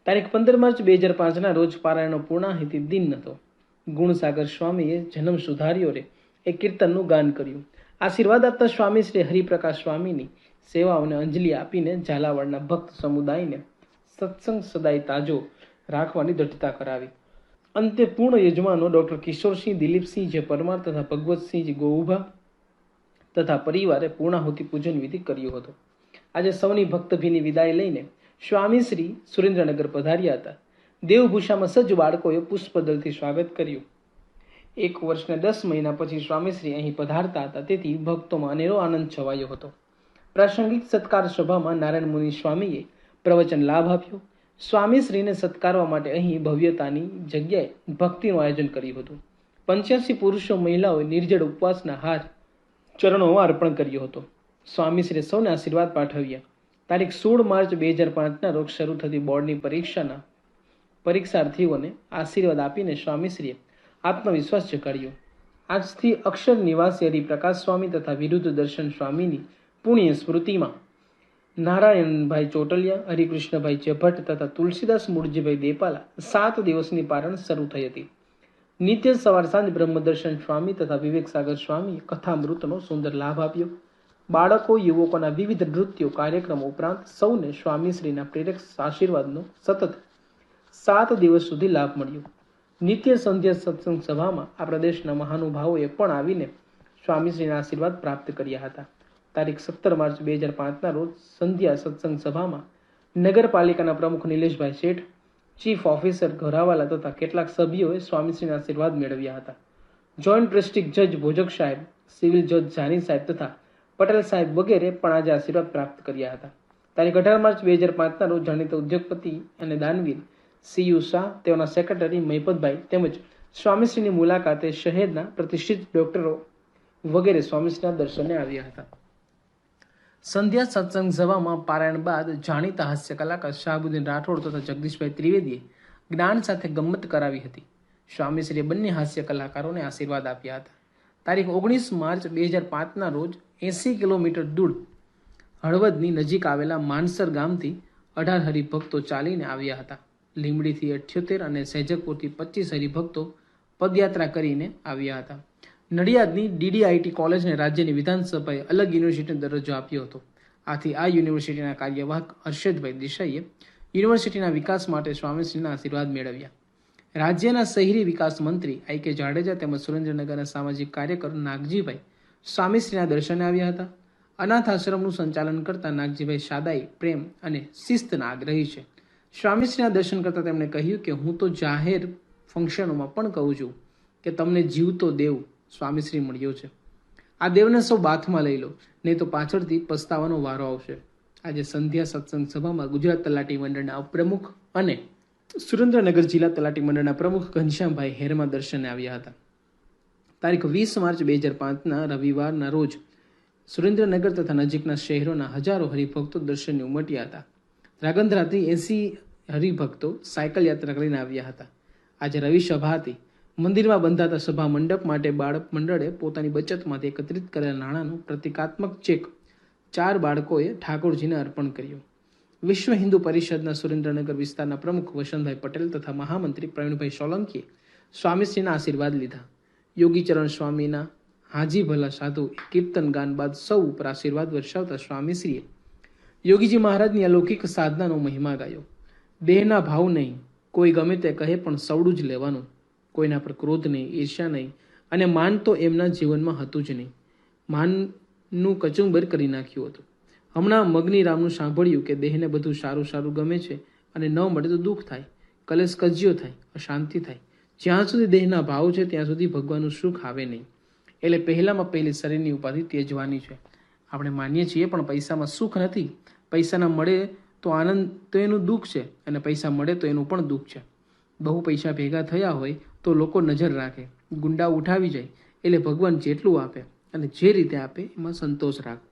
તારીખ 15 માર્ચ 2005ના રોજ પારાયણનો પૂર્ણાહિતિ દિન હતો. ગુણસાગર સ્વામીએ જન્મ સુધાર્યો રે એ કીર્તનનું ગાન કર્યું. આશીર્વાદ આપતા સ્વામી શ્રી હરિપ્રકાશ સ્વામીની સેવાઓને અંજલિ આપીને ઝાલાવાડના ભક્ત સમુદાયને સત્સંગ સદાય તાજો રાખવાની દ્રઢતા કરાવી. અંતે પૂર્ણ યજમાનો ડોક્ટર કિશોરસિંહ દિલીપસિંહ જે પરમાર તથા ભગવતસિંહજી ગોઉભા તથા પરિવારે પૂર્ણાહુતિ પૂજન વિધિ કર્યો હતો. આજે સૌની ભક્તભીની વિદાય લઈને સ્વામીશ્રી સુરેન્દ્રનગર પધાર્યા હતા. દેવભૂષામાં સજ્જ બાળકોએ પુષ્પદલથી સ્વાગત કર્યું. 1 વર્ષ ને 10 મહિના પછી સ્વામીશ્રી અહીં પધારતા હતા, તેથી ભક્તોમાં અનેરો આનંદ છવાયો હતો. પ્રાસંગિક સત્કાર સભામાં નારાયણ મુનિ સ્વામીએ પ્રવચન લાભ આપ્યો. સ્વામીશ્રીને સત્કારવા માટે અહીં ભવ્યતાની જગ્યાએ ભક્તિનું આયોજન કર્યું હતું. 85 પુરુષો મહિલાઓએ નિર્જળ ઉપવાસના હાર ચરણોમાં અર્પણ કર્યો હતો. સ્વામીશ્રીએ સૌને આશીર્વાદ પાઠવ્યા. તારીખ 16 માર્ચ 2005ના રોજ શરૂ થતી બોર્ડની પરીક્ષાના પરીક્ષાર્થીઓને આશીર્વાદ આપીને સ્વામીશ્રીએ આત્મવિશ્વાસ જગાડ્યો. આજથી અક્ષર નિવાસી હરિપ્રકાશ સ્વામી તથા વિરુદ્ધ દર્શન સ્વામીની પુણ્ય સ્મૃતિમાં નારાયણભાઈ ચોટલિયા, હરિકૃષ્ણભાઈ ચેભટ્ટ તથા તુલસીદાસ મૂળજીભાઈ દેપાલા 7 દિવસની પારણ શરૂ થઈ હતી. નિત્ય સવાર સાંજ બ્રહ્મદર્શન સ્વામી તથા વિવેક સાગર સ્વામીએ કથામૃતનો સુંદર લાભ આપ્યો. બાળકો યુવકોના વિવિધ નૃત્યો કાર્યક્રમો ઉપરાંત સૌને સ્વામીશ્રીના પ્રેરક આશીર્વાદનો સતત 7 દિવસ સુધી લાભ મળ્યો. નિત્ય સંધ્યા સત્સંગ સભામાં આ પ્રદેશના મહાનુભાવોએ પણ આવીને સ્વામીશ્રીના આશીર્વાદ પ્રાપ્ત કર્યા હતા. તારીખ 17 માર્ચ 2005ના રોજ સંધ્યા સત્સંગ સભામાં નગરપાલિકાના પ્રમુખ નિલેશભાઈ શેઠ, ચીફ ઓફિસર ઘોરાવાલા તથા કેટલાક સભ્યોએ સ્વામીશ્રીના આશીર્વાદ મેળવ્યા હતા. જોઈન્ટ ડિસ્ટ્રિક્ટ જજ ભોજક સાહેબ, સિવિલ જજ જાની સાહેબ તથા પટેલ સાહેબ વગેરે પણ આજે આશીર્વાદ પ્રાપ્ત કર્યા હતા. તારીખ 18 માર્ચ 2005ના રોજ જાણીતા ઉદ્યોગપતિ અને દાનવીર CU શાહ, તેઓના સેક્રેટરી મહિપતભાઈ તેમજ સ્વામીશ્રીની મુલાકાતે શહેરના પ્રતિષ્ઠિત ડોક્ટરો વગેરે સ્વામીશ્રીના દર્શને આવ્યા હતા. સંધ્યા સત્સંગ સભામાં પારાયણ બાદ જાણીતા હાસ્ય કલાકાર શાહબુદ્દીન રાઠોડ તથા જગદીશભાઈ ત્રિવેદીએ જ્ઞાન સાથે ગમ્મત કરાવી હતી. સ્વામીશ્રીએ બંને હાસ્ય કલાકારોને આશીર્વાદ આપ્યા હતા. તારીખ 19 માર્ચ 2005ના રોજ 80 કિલોમીટર દૂર હળવદની નજીક આવેલા માનસર ગામથી 18 હરિભક્તો ચાલીને આવ્યા હતા. લીંબડીથી 78 અને સૈજકપુરથી 25 હરિભક્તો પદયાત્રા કરીને આવ્યા હતા. નડિયાદની DDIT કોલેજને રાજ્યની વિધાનસભાએ અલગ યુનિવર્સિટીનો દરજ્જો આપ્યો હતો. આથી આ યુનિવર્સિટીના કાર્યવાહક હર્ષદભાઈ દેસાઈએ યુનિવર્સિટીના વિકાસ માટે સ્વામીશ્રીના આશીર્વાદ મેળવ્યા. રાજ્યના શહેરી વિકાસ મંત્રી IK જાડેજા તેમજ સુરેન્દ્રનગરના સામાજિક કાર્યકર નાગજીભાઈ સ્વામીશ્રીના દર્શને આવ્યા હતા. અનાથ આશ્રમનું સંચાલન કરતા નાગજીભાઈ સાદાઈ પ્રેમ અને શિસ્તના આગ્રહી છે. સ્વામીશ્રીના દર્શન કરતા તેમણે કહ્યું કે હું તો જાહેર ફંક્શનોમાં પણ કહું છું કે તમને જીવતો દેવ સ્વામીશ્રી મળ્યો છે. આ દેવને સૌ બાથમાં લઈ લો, નહીં તો પાછળથી પસ્તાવાનો વારો આવશે. આજે સંધ્યા સત્સંગ સભામાં ગુજરાત તલાટી મંડળના ઉપપ્રમુખ અને સુરેન્દ્રનગર જિલ્લા તલાટી મંડળના પ્રમુખ ઘનશ્યામભાઈ હેરમાં દર્શને આવ્યા હતા. તારીખ 20 માર્ચ 2005ના રવિવારના રોજ સુરેન્દ્રનગર તથા નજીકના શહેરોના હજારો હરિભક્તો દર્શને ઉમટ્યા હતા. ધ્રાંગધ્રાથી 80 હરિભક્તો સાયકલ યાત્રા કરીને આવ્યા હતા. આજે રવિ સભા હતી. મંદિરમાં બંધાતા સભા મંડપ માટે બાળક મંડળે પોતાની બચતમાંથી એકત્રિત કરેલા નાણાંનો પ્રતિકાત્મક ચેક 4 બાળકોએ ઠાકોરજીને અર્પણ કર્યો. વિશ્વ હિન્દુ પરિષદના સુરેન્દ્રનગર વિસ્તારના પ્રમુખ વસંતભાઈ પટેલ તથા મહામંત્રી પ્રવીણભાઈ સોલંકીએ સ્વામીશ્રીના આશીર્વાદ લીધા. યોગીચરણ સ્વામીના હાજી ભલા સાધુ કીર્તન ગાન બાદ સૌ ઉપર આશીર્વાદ વર્ષાવતા સ્વામીશ્રીએ યોગીજી મહારાજની અલૌકિક સાધનાનો મહિમા ગાયો. દેહના ભાવ નહીં, કોઈ ગમે તે કહે પણ સવડું જ લેવાનું. કોઈના પર ક્રોધ નહીં, ઈર્ષ્યા નહીં અને માન તો એમના જીવનમાં હતું જ નહીં. માનનું કચુંબર કરી નાખ્યું હતું. હમણાં મગની રામનું સાંભળ્યું કે દેહને બધું સારું સારું ગમે છે અને ન મળે તો દુઃખ થાય, કલેશ કજ્યો થાય, અશાંતિ થાય. જ્યાં સુધી દેહના ભાવ છે ત્યાં સુધી ભગવાનનું સુખ આવે નહીં. એટલે પહેલામાં પહેલી શરીરની ઉપાધિ ત્યજવાની છે. આપણે માનીએ છીએ પણ પૈસામાં સુખ નથી. પૈસાના મળે તો આનંદ તો એનું દુઃખ છે અને પૈસા મળે તો એનું પણ દુઃખ છે. બહુ પૈસા ભેગા થયા હોય તો લોકો નજર રાખે, ગુંડા ઉઠાવી જાય. એટલે ભગવાન જેટલું આપે અને જે રીતે આપે એમાં સંતોષ રાખો.